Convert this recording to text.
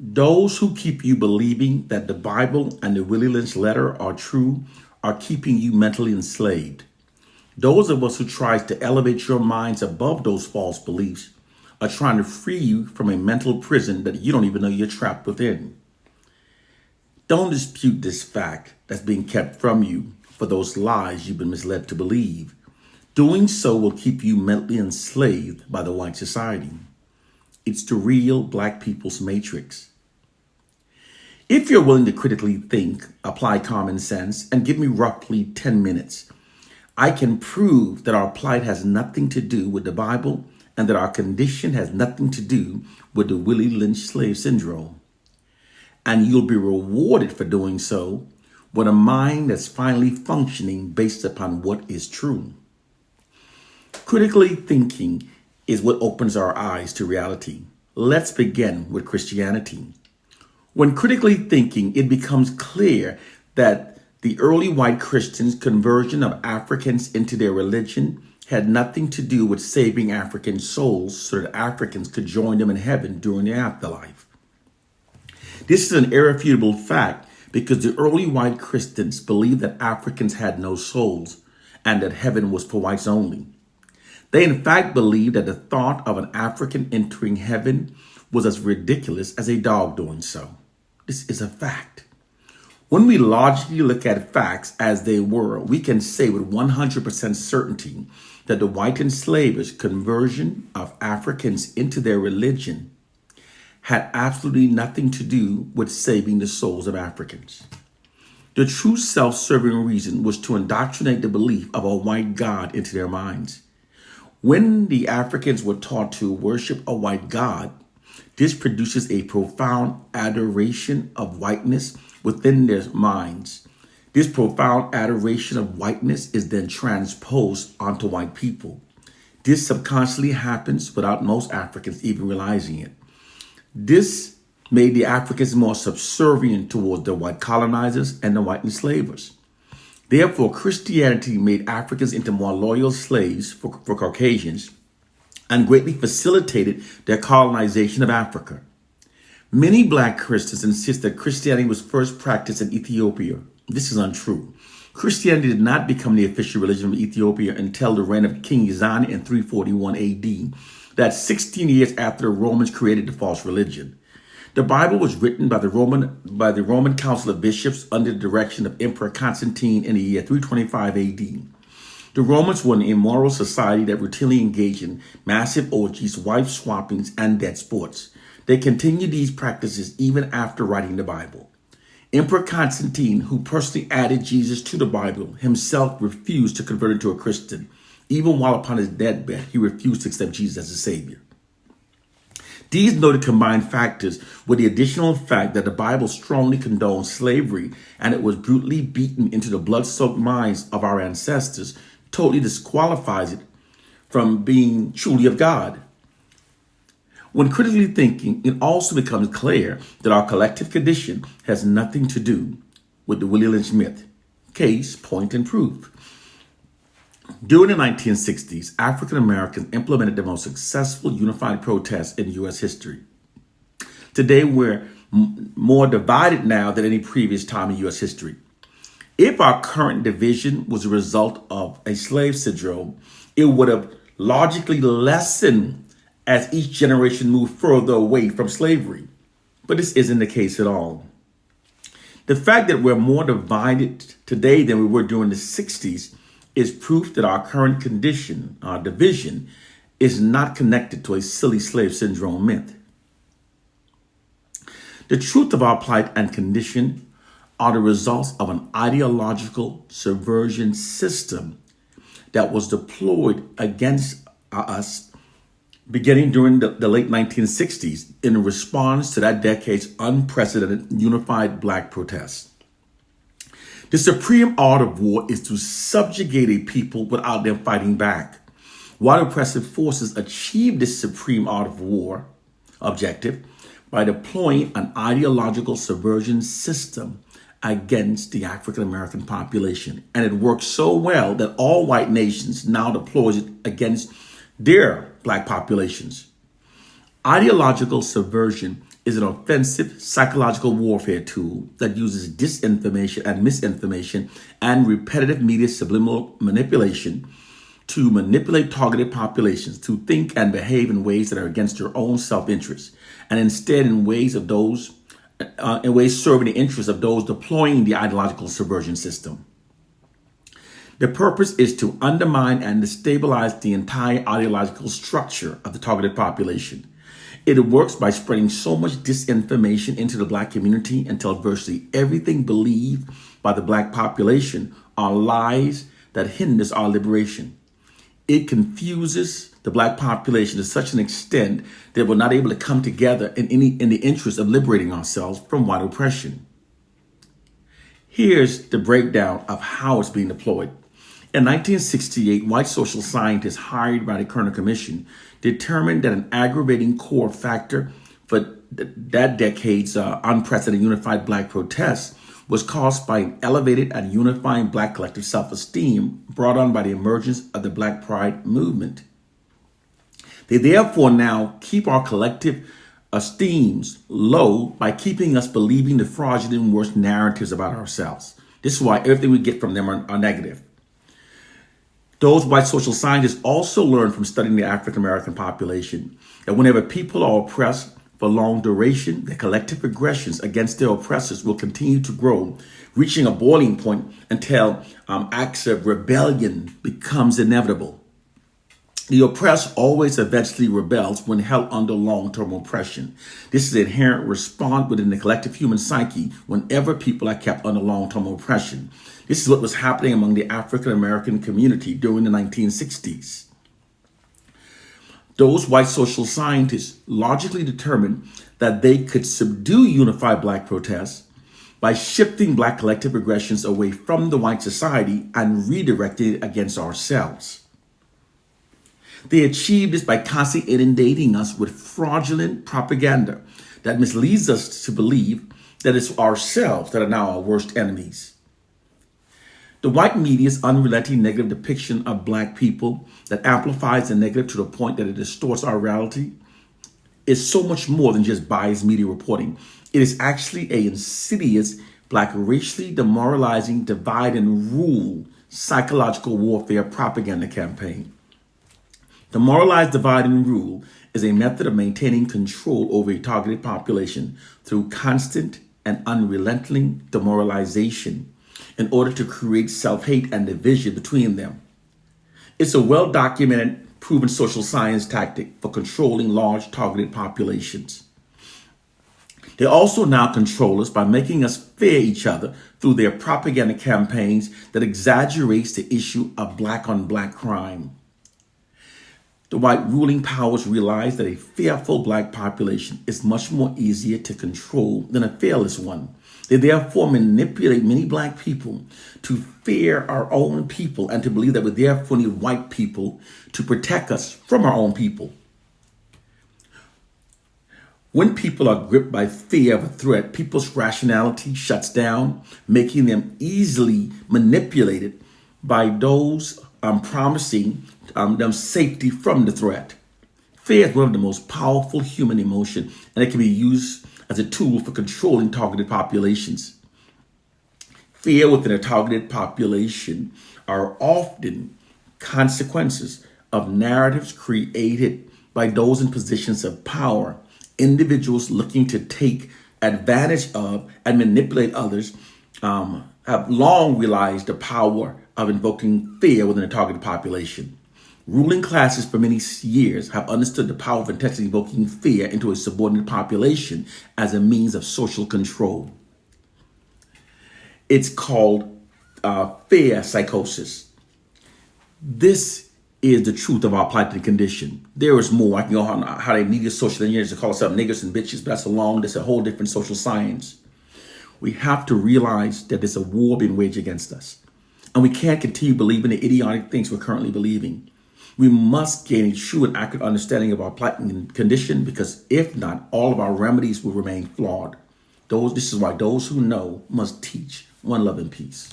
Those who keep you believing that the Bible and the Willie Lynch letter are true are keeping you mentally enslaved. Those of us who try to elevate your minds above those false beliefs are trying to free you from a mental prison that you don't even know you're trapped within. Don't dispute this fact that's being kept from you for those lies you've been misled to believe. Doing so will keep you mentally enslaved by the white society. It's the real black people's matrix. If you're willing to critically think, apply common sense, and give me roughly 10 minutes, I can prove that our plight has nothing to do with the Bible and that our condition has nothing to do with the Willie Lynch slave syndrome. And you'll be rewarded for doing so with a mind that's finally functioning based upon what is true. Critically thinking is what opens our eyes to reality. Let's begin with Christianity. When critically thinking, it becomes clear that the early white Christians' conversion of Africans into their religion had nothing to do with saving African souls so that Africans could join them in heaven during the afterlife. This is an irrefutable fact because the early white Christians believed that Africans had no souls and that heaven was for whites only. They in fact believed that the thought of an African entering heaven was as ridiculous as a dog doing so. This is a fact. When we logically look at facts as they were, we can say with 100% certainty that the white enslavers' conversion of Africans into their religion had absolutely nothing to do with saving the souls of Africans. The true self-serving reason was to indoctrinate the belief of a white God into their minds. When the Africans were taught to worship a white God, this produces a profound adoration of whiteness within their minds. This profound adoration of whiteness is then transposed onto white people. This subconsciously happens without most Africans even realizing it. This made the Africans more subservient toward the white colonizers and the white enslavers. Therefore, Christianity made Africans into more loyal slaves for Caucasians and greatly facilitated their colonization of Africa. Many black Christians insist that Christianity was first practiced in Ethiopia. This is untrue. Christianity did not become the official religion of Ethiopia until the reign of King Ezana in 341 AD. That's 16 years after the Romans created the false religion. The Bible was written by the Roman Council of Bishops under the direction of Emperor Constantine in the year 325 AD. The Romans were an immoral society that routinely engaged in massive orgies, wife swappings, and dead sports. They continued these practices even after writing the Bible. Emperor Constantine, who personally added Jesus to the Bible, himself refused to convert into a Christian. Even while upon his deathbed, he refused to accept Jesus as a savior. These noted combined factors with the additional fact that the Bible strongly condones slavery and it was brutally beaten into the blood-soaked minds of our ancestors totally disqualifies it from being truly of God. When critically thinking, it also becomes clear that our collective condition has nothing to do with the Willie Lynch myth. Case, point, and proof. During the 1960s, African Americans implemented the most successful unified protest in U.S. history. Today, we're more divided now than any previous time in U.S. history. If our current division was a result of a slave syndrome, it would have logically lessened as each generation moved further away from slavery. But this isn't the case at all. The fact that we're more divided today than we were during the 60s is proof that our current condition, our division, is not connected to a silly slave syndrome myth. The truth of our plight and condition are the results of an ideological subversion system that was deployed against us beginning during the late 1960s in response to that decade's unprecedented unified black protests. The supreme art of war is to subjugate a people without them fighting back. White oppressive forces achieve this supreme art of war objective by deploying an ideological subversion system against the African American population. And it works so well that all white nations now deploys it against their black populations. Ideological subversion is an offensive psychological warfare tool that uses disinformation and misinformation and repetitive media subliminal manipulation to manipulate targeted populations to think and behave in ways that are against your own self-interest, and instead in ways serving the interests of those deploying the ideological subversion system. The purpose is to undermine and destabilize the entire ideological structure of the targeted population. It works by spreading so much disinformation into the Black community until virtually everything believed by the Black population are lies that hinders our liberation. It confuses the Black population to such an extent that we're not able to come together in the interest of liberating ourselves from white oppression. Here's the breakdown of how it's being deployed. In 1968, white social scientists hired by the Kerner Commission determined that an aggravating core factor for that decade's unprecedented unified Black protests was caused by an elevated and unifying Black collective self-esteem brought on by the emergence of the Black Pride movement. They therefore now keep our collective esteems low by keeping us believing the fraudulent and worse narratives about ourselves. This is why everything we get from them are negative. Those white social scientists also learned from studying the African American population that whenever people are oppressed for long duration, their collective aggressions against their oppressors will continue to grow, reaching a boiling point until acts of rebellion becomes inevitable. The oppressed always eventually rebels when held under long-term oppression. This is an inherent response within the collective human psyche whenever people are kept under long-term oppression. This is what was happening among the African American community during the 1960s. Those white social scientists logically determined that they could subdue unified Black protests by shifting Black collective aggressions away from the white society and redirecting it against ourselves. They achieved this by constantly inundating us with fraudulent propaganda that misleads us to believe that it's ourselves that are now our worst enemies. The white media's unrelenting negative depiction of Black people that amplifies the negative to the point that it distorts our reality is so much more than just biased media reporting. It is actually an insidious Black racially demoralizing divide and rule psychological warfare propaganda campaign. Demoralized divide and rule is a method of maintaining control over a targeted population through constant and unrelenting demoralization in order to create self-hate and division between them. It's a well-documented, proven social science tactic for controlling large targeted populations. They also now control us by making us fear each other through their propaganda campaigns that exaggerates the issue of Black on Black crime. The white ruling powers realize that a fearful Black population is much more easier to control than a fearless one. They therefore manipulate many Black people to fear our own people and to believe that we therefore need white people to protect us from our own people. When people are gripped by fear of a threat, people's rationality shuts down, making them easily manipulated by those promising them safety from the threat. Fear is one of the most powerful human emotions, and it can be used as a tool for controlling targeted populations. Fear within a targeted population are often consequences of narratives created by those in positions of power. Individuals looking to take advantage of and manipulate others have long realized the power of invoking fear within a targeted population. Ruling classes for many years have understood the power of intentionally invoking fear into a subordinate population as a means of social control. It's called fear psychosis. This is the truth of our plighted condition. There is more. I can go on how they need social engineers to call us up niggas and bitches, but that's a whole different social science. We have to realize that there's a war being waged against us. And we can't continue believing the idiotic things we're currently believing. We must gain a true and accurate understanding of our plighted condition, because if not, all of our remedies will remain flawed. This is why those who know must teach. One love and peace.